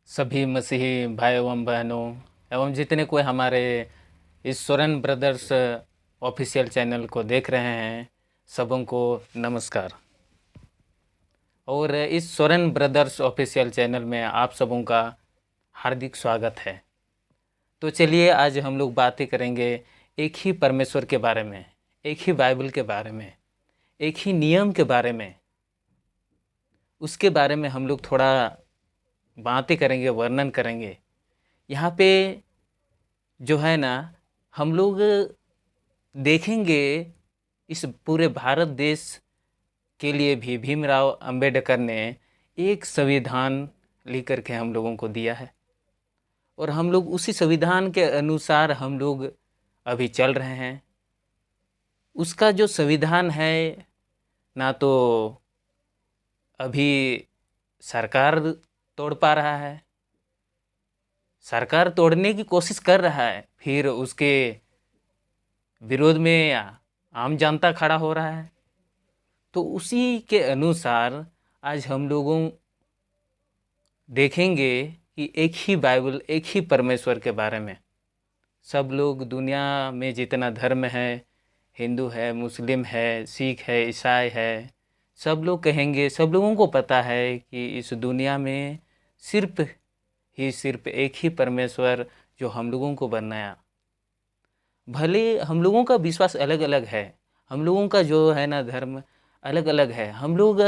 सभी मसीही भाई एवं बहनों एवं जितने कोई हमारे इस सोरेन ब्रदर्स ऑफिशियल चैनल को देख रहे हैं, सबों को नमस्कार। और इस सोरेन ब्रदर्स ऑफिशियल चैनल में आप सबों का हार्दिक स्वागत है। तो चलिए आज हम लोग बातें करेंगे एक ही परमेश्वर के बारे में, एक ही बाइबल के बारे में, एक ही नियम के बारे में। उसके बारे में हम लोग थोड़ा बातें करेंगे, वर्णन करेंगे। यहाँ पे जो है ना, हम लोग देखेंगे इस पूरे भारत देश के लिए भी भीमराव अंबेडकर ने एक संविधान लेकर के हम लोगों को दिया है, और हम लोग उसी संविधान के अनुसार हम लोग अभी चल रहे हैं। उसका जो संविधान है ना, तो अभी सरकार तोड़ पा रहा है, सरकार तोड़ने की कोशिश कर रहा है, फिर उसके विरोध में आम जनता खड़ा हो रहा है। तो उसी के अनुसार आज हम लोगों देखेंगे कि एक ही बाइबल, एक ही परमेश्वर के बारे में। सब लोग दुनिया में जितना धर्म है, हिंदू है, मुस्लिम है, सिख है, ईसाई है, सब लोग कहेंगे, सब लोगों को पता है कि इस दुनिया में सिर्फ एक ही परमेश्वर जो हम लोगों को बनाया। भले हम लोगों का विश्वास अलग अलग है, हम लोगों का जो है ना धर्म अलग अलग है, हम लोग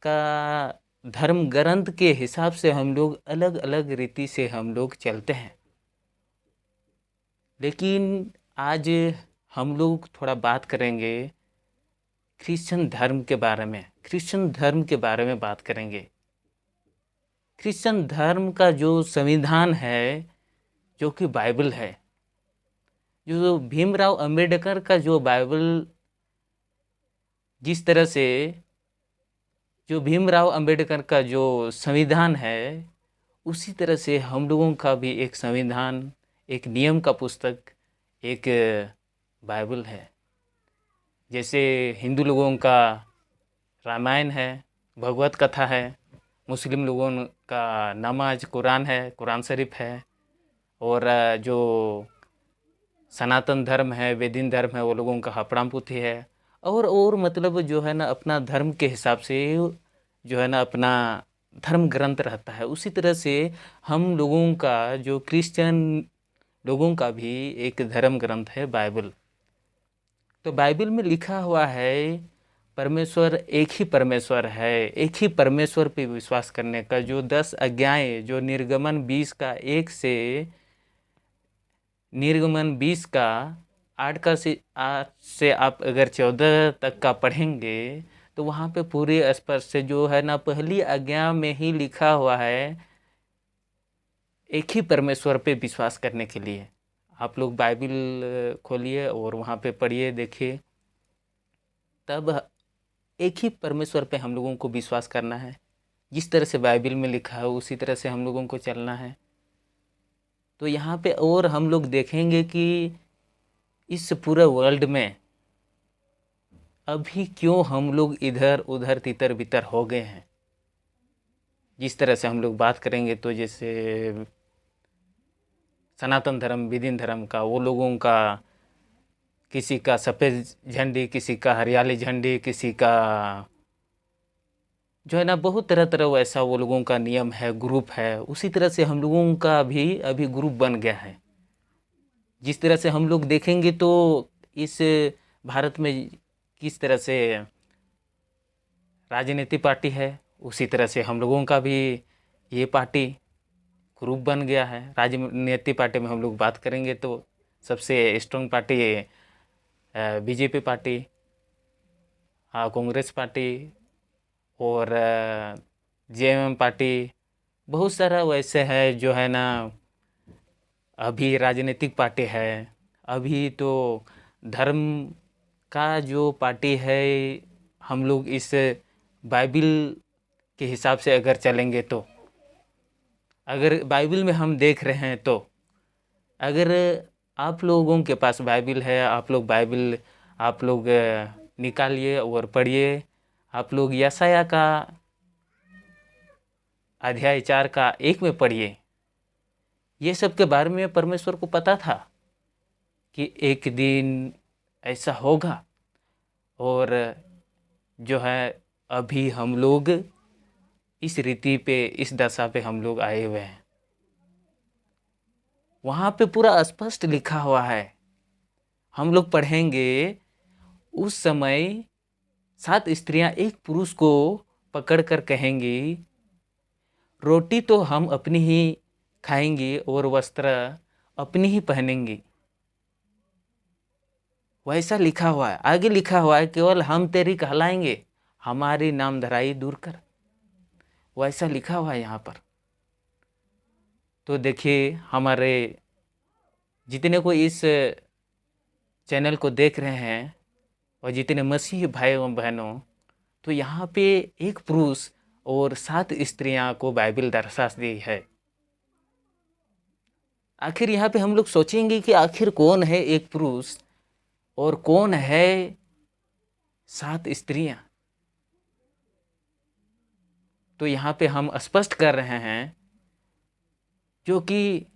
का धर्म ग्रंथ के हिसाब से हम लोग अलग अलग रीति से हम लोग चलते हैं। लेकिन आज हम लोग थोड़ा बात करेंगे क्रिश्चियन धर्म के बारे में, क्रिश्चियन धर्म के बारे में बात करेंगे। क्रिश्चियन धर्म का जो संविधान है, जो कि बाइबल है, जो भीमराव अंबेडकर का जो बाइबल, जिस तरह से जो भीमराव अंबेडकर का जो संविधान है, उसी तरह से हम लोगों का भी एक संविधान, एक नियम का पुस्तक, एक बाइबल है। जैसे हिंदू लोगों का रामायण है, भगवत कथा है, मुस्लिम लोगों का नमाज कुरान है, कुरान शरीफ है, और जो सनातन धर्म है, वेदिन धर्म है, वो लोगों का हपड़ाम पुथी है। और मतलब जो है ना, अपना धर्म के हिसाब से जो है ना अपना धर्म ग्रंथ रहता है। उसी तरह से हम लोगों का जो क्रिश्चियन लोगों का भी एक धर्म ग्रंथ है, बाइबल। तो बाइबल में लिखा हुआ है परमेश्वर एक ही परमेश्वर है। एक ही परमेश्वर पे विश्वास करने का जो 10 आज्ञाएं, जो निर्गमन 20 का 1 से निर्गमन 20 का 8 से आप अगर 14 तक का पढ़ेंगे, तो वहाँ पे पूरे स्पष्ट से जो है ना, पहली आज्ञा में ही लिखा हुआ है एक ही परमेश्वर पे विश्वास करने के लिए। आप लोग बाइबल खोलिए और वहाँ पे पढ़िए, देखिए, तब एक ही परमेश्वर पे हम लोगों को विश्वास करना है। जिस तरह से बाइबल में लिखा है उसी तरह से हम लोगों को चलना है। तो यहाँ पे और हम लोग देखेंगे कि इस पूरे वर्ल्ड में अभी क्यों हम लोग इधर उधर तितर बितर हो गए हैं। जिस तरह से हम लोग बात करेंगे, तो जैसे सनातन धर्म, विदिन धर्म का, वो लोगों का किसी का सफ़ेद झंडी, किसी का हरियाली झंडी, किसी का जो है ना बहुत तरह तरह वैसा वो लोगों का नियम है, ग्रुप है। उसी तरह से हम लोगों का भी अभी ग्रुप बन गया है। जिस तरह से हम लोग देखेंगे तो इस भारत में किस तरह से राजनीति पार्टी है, उसी तरह से हम लोगों का भी ये पार्टी ग्रुप बन गया है। राजनीति पार्टी में हम लोग बात करेंगे तो सबसे strong party BJP party, Congress party, और जेएमएम पार्टी, बहुत सारा वैसे है जो है ना अभी राजनीतिक पार्टी है। अभी तो धर्म का जो पार्टी है, हम लोग इस बाइबल के हिसाब से अगर चलेंगे, तो अगर बाइबल में हम देख रहे हैं, तो अगर आप लोगों के पास बाइबल है, आप लोग बाइबल आप लोग निकालिए और पढ़िए। आप लोग यशायाह का अध्याय 4 का 1 में पढ़िए। ये सब के बारे में परमेश्वर को पता था कि एक दिन ऐसा होगा, और जो है अभी हम लोग इस रीति पे, इस दशा पे हम लोग आए हुए हैं। वहाँ पे पूरा स्पष्ट लिखा हुआ है, हम लोग पढ़ेंगे। उस समय 7 स्त्रियां एक पुरुष को पकड़कर कहेंगी, रोटी तो हम अपनी ही खाएंगी और वस्त्र अपनी ही पहनेंगी। वैसा लिखा हुआ है। आगे लिखा हुआ है, केवल हम तेरी कहलाएंगे, हमारी नामधराई दूर कर। वैसा लिखा हुआ है यहाँ पर। तो देखिए, हमारे जितने को इस चैनल को देख रहे हैं और जितने मसीही भाई एवं बहनों, तो यहाँ पे एक पुरुष और 7 स्त्रियां को बाइबल दर्शा दी है। आखिर यहाँ पे हम लोग सोचेंगे कि आखिर कौन है एक पुरुष और कौन है 7 स्त्रियां। तो यहाँ पे हम स्पष्ट कर रहे हैं, जो कि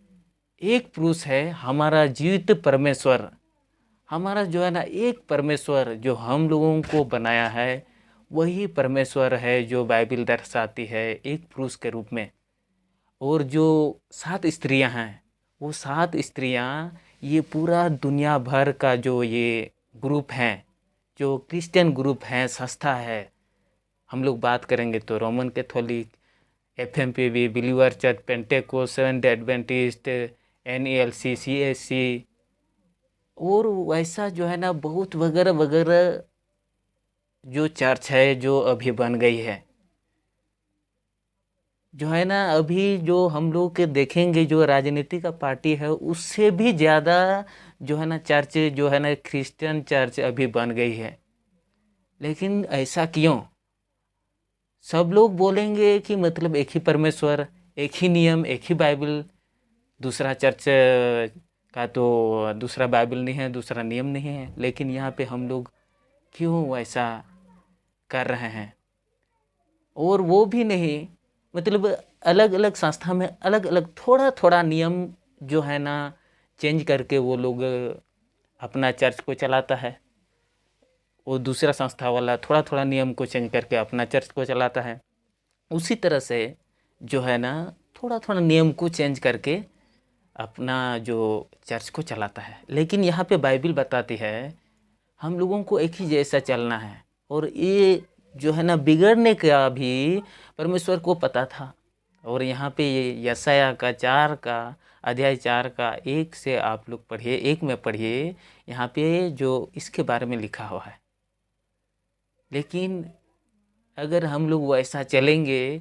एक पुरुष है हमारा जीवित परमेश्वर। हमारा जो है ना एक परमेश्वर जो हम लोगों को बनाया है, वही परमेश्वर है जो बाइबल दर्शाती है एक पुरुष के रूप में। और जो 7 स्त्रियां हैं, वो 7 स्त्रियां ये पूरा दुनिया भर का जो ये ग्रुप हैं, जो क्रिश्चियन ग्रुप हैं, संस्था है। हम लोग बात करेंगे तो Roman Catholic, FMPB, believer church, Pentecost, seventh day Adventist, NELC, CSC, और वैसा जो है ना बहुत वगैरह वगैरह जो चर्च है जो अभी बन गई है। जो है ना अभी जो हम लोग के देखेंगे, जो राजनीति का पार्टी है, उससे भी ज़्यादा जो है ना चर्च, जो है ना क्रिश्चियन चर्च अभी बन गई है। लेकिन ऐसा क्यों? सब लोग बोलेंगे कि मतलब एक ही परमेश्वर, एक ही नियम, एक ही बाइबल, दूसरा चर्च का तो दूसरा बाइबल नहीं है, दूसरा नियम नहीं है। लेकिन यहाँ पे हम लोग क्यों ऐसा कर रहे हैं? और वो भी नहीं, मतलब अलग अलग संस्था में अलग अलग थोड़ा थोड़ा नियम जो है ना चेंज करके वो लोग अपना चर्च को चलाता है। वो दूसरा संस्था वाला थोड़ा थोड़ा नियम को चेंज करके अपना चर्च को चलाता है। उसी तरह से जो है ना थोड़ा थोड़ा नियम को चेंज करके अपना जो चर्च को चलाता है। लेकिन यहाँ पे बाइबल बताती है हम लोगों को एक ही जैसा चलना है। और ये जो है ना बिगड़ने का भी परमेश्वर को पता था। और यहाँ पे ये यशायाह का अध्याय 4 का 1 से आप लोग पढ़िए, 1 में पढ़िए, यहाँ पे जो इसके बारे में लिखा हुआ है। लेकिन अगर हम लोग वैसा चलेंगे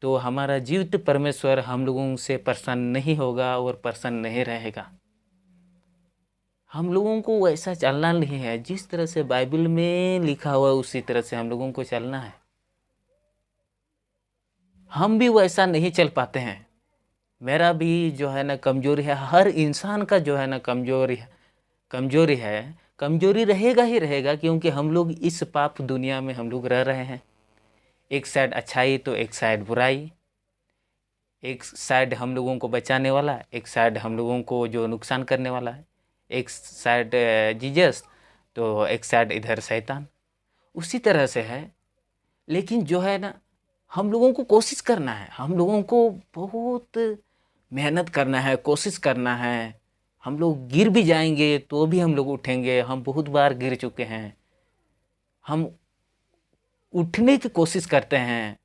तो हमारा जीवित परमेश्वर हम लोगों से प्रसन्न नहीं होगा और प्रसन्न नहीं रहेगा। हम लोगों को वैसा चलना नहीं है, जिस तरह से बाइबल में लिखा हुआ है उसी तरह से हम लोगों को चलना है। हम भी वैसा नहीं चल पाते हैं। मेरा भी जो है ना कमजोरी है, हर इंसान का जो है ना कमजोरी है, कमजोरी रहेगा ही रहेगा, क्योंकि हम लोग इस पाप दुनिया में हम लोग रह रहे हैं। एक साइड अच्छाई तो एक साइड बुराई, एक साइड हम लोगों को बचाने वाला, एक साइड हम लोगों को जो नुकसान करने वाला है। एक साइड जीसस तो एक साइड इधर शैतान। उसी तरह से है। लेकिन जो है ना हम लोगों को कोशिश करना है, हम लोगों को बहुत मेहनत करना है, कोशिश करना है। हम लोग गिर भी जाएंगे तो भी हम लोग उठेंगे। हम बहुत बार गिर चुके हैं। हम उठने की कोशिश करते हैं,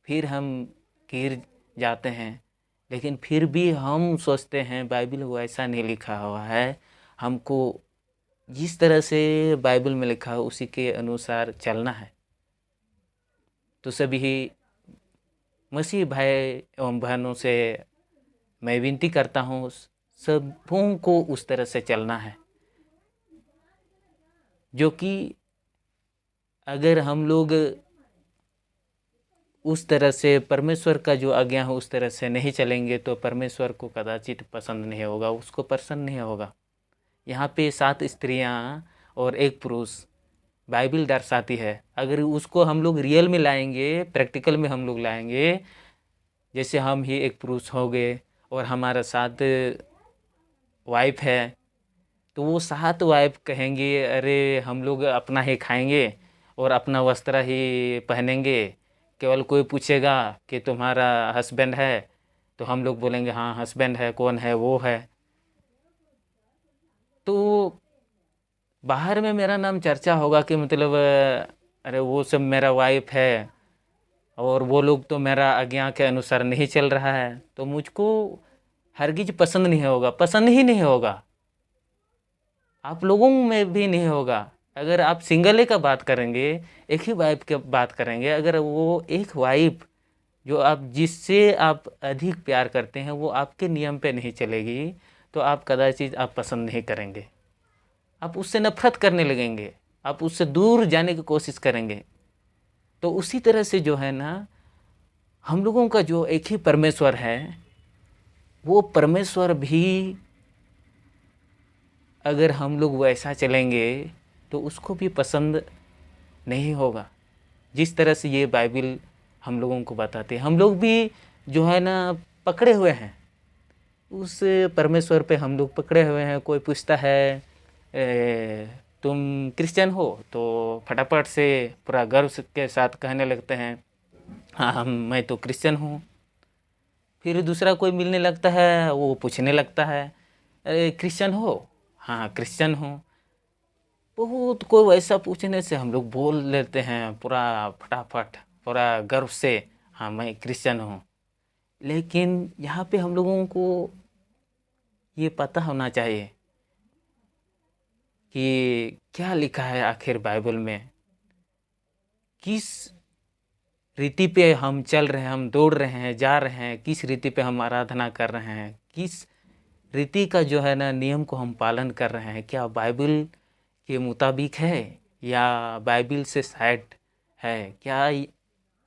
फिर हम गिर जाते हैं। लेकिन फिर भी हम सोचते हैं बाइबल वो ऐसा नहीं लिखा हुआ है, हमको जिस तरह से बाइबल में लिखा है उसी के अनुसार चलना है। तो सभी मसीह भाई एवं बहनों से मैं विनती करता हूँ, सबों को उस तरह से चलना है, जो कि अगर हम लोग उस तरह से परमेश्वर का जो आज्ञा है उस तरह से नहीं चलेंगे तो परमेश्वर को कदाचित पसंद नहीं होगा, उसको प्रसन्न नहीं होगा। यहाँ पे 7 स्त्रियाँ और एक पुरुष बाइबल दर्शाती है। अगर उसको हम लोग रियल में लाएंगे, प्रैक्टिकल में हम लोग लाएंगे, जैसे हम ही एक पुरुष हो गए और हमारा साथ वाइफ है, तो वो सात वाइफ कहेंगे अरे हम लोग अपना ही खाएंगे और अपना वस्त्र ही पहनेंगे, केवल कोई पूछेगा कि तुम्हारा हस्बैंड है तो हम लोग बोलेंगे हाँ हस्बैंड है, कौन है, वो है। तो बाहर में मेरा नाम चर्चा होगा कि मतलब अरे वो सब मेरा वाइफ है और वो लोग तो मेरा आज्ञा के अनुसार नहीं चल रहा है, तो मुझको हरगिज पसंद नहीं होगा, पसंद ही नहीं होगा, आप लोगों में भी नहीं होगा। अगर आप सिंगल का बात करेंगे, एक ही वाइफ की बात करेंगे, अगर वो एक वाइफ जो आप जिससे आप अधिक प्यार करते हैं वो आपके नियम पे नहीं चलेगी, तो आप कदाचित आप पसंद नहीं करेंगे, आप उससे नफरत करने लगेंगे, आप उससे दूर जाने की कोशिश करेंगे। तो उसी तरह से जो है ना, हम लोगों का जो एक ही परमेश्वर है, वो परमेश्वर भी अगर हम लोग वैसा चलेंगे तो उसको भी पसंद नहीं होगा। जिस तरह से ये बाइबल हम लोगों को बताते हैं, हम लोग भी जो है ना पकड़े हुए हैं, उस परमेश्वर पे हम लोग पकड़े हुए हैं। कोई पूछता है तुम क्रिश्चियन हो, तो फटाफट से पूरा गर्व के साथ कहने लगते हैं हाँ मैं तो क्रिश्चियन हूँ। फिर दूसरा कोई मिलने लगता है, वो पूछने लगता है अरे क्रिश्चियन हो, हाँ क्रिश्चियन हूँ। बहुत कोई वैसा पूछने से हम लोग बोल लेते हैं पूरा फटाफट, पूरा गर्व से, हाँ मैं क्रिश्चियन हूँ। लेकिन यहाँ पे हम लोगों को ये पता होना चाहिए कि क्या लिखा है आखिर बाइबल में, किस रीति पे हम चल रहे हैं, हम दौड़ रहे हैं, जा रहे हैं, किस रीति पे हम आराधना कर रहे हैं, किस रीति का जो है ना नियम को हम पालन कर रहे हैं, क्या बाइबल के मुताबिक है या बाइबल से साइड है, क्या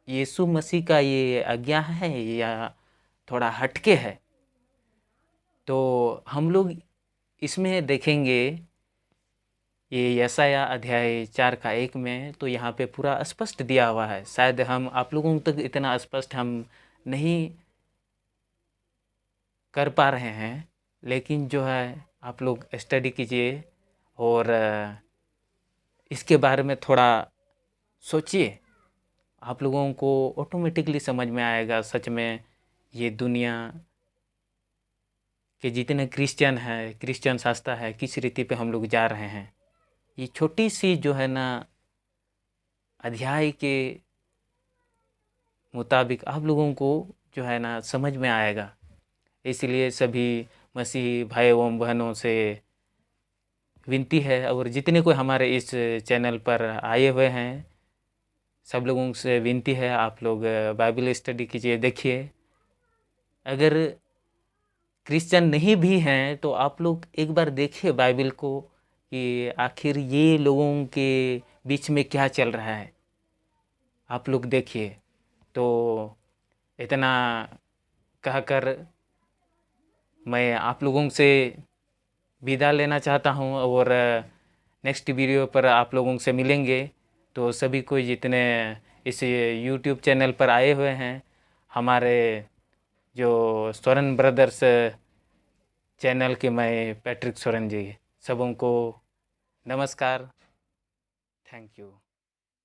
यीशु मसीह का ये आज्ञा है या थोड़ा हटके है। तो हम लोग इसमें देखेंगे ये यशायाह अध्याय 4 का 1 में, तो यहाँ पे पूरा स्पष्ट दिया हुआ है। शायद हम आप लोगों तक इतना स्पष्ट हम नहीं कर पा रहे हैं, लेकिन जो है आप लोग स्टडी कीजिए और इसके बारे में थोड़ा सोचिए, आप लोगों को ऑटोमेटिकली समझ में आएगा सच में ये दुनिया के जितने क्रिश्चियन हैं, क्रिश्चियन शास्त्र है, किस रीति पे हम लोग जा रहे हैं। ये छोटी सी जो है ना अध्याय के मुताबिक आप लोगों को जो है ना समझ में आएगा। इसलिए सभी मसीही भाई एवं बहनों से विनती है, और जितने कोई हमारे इस चैनल पर आए हुए हैं सब लोगों से विनती है, आप लोग बाइबल स्टडी कीजिए, देखिए। अगर क्रिश्चियन नहीं भी हैं तो आप लोग एक बार देखिए बाइबल को कि आखिर ये लोगों के बीच में क्या चल रहा है, आप लोग देखिए। तो इतना कहकर मैं आप लोगों से विदा लेना चाहता हूँ, और नेक्स्ट वीडियो पर आप लोगों से मिलेंगे। तो सभी कोई जितने इस यूट्यूब चैनल पर आए हुए हैं, हमारे जो सोरेन ब्रदर्स चैनल के, मैं पैट्रिक सोरेन जी, सबों को नमस्कार, थैंक यू।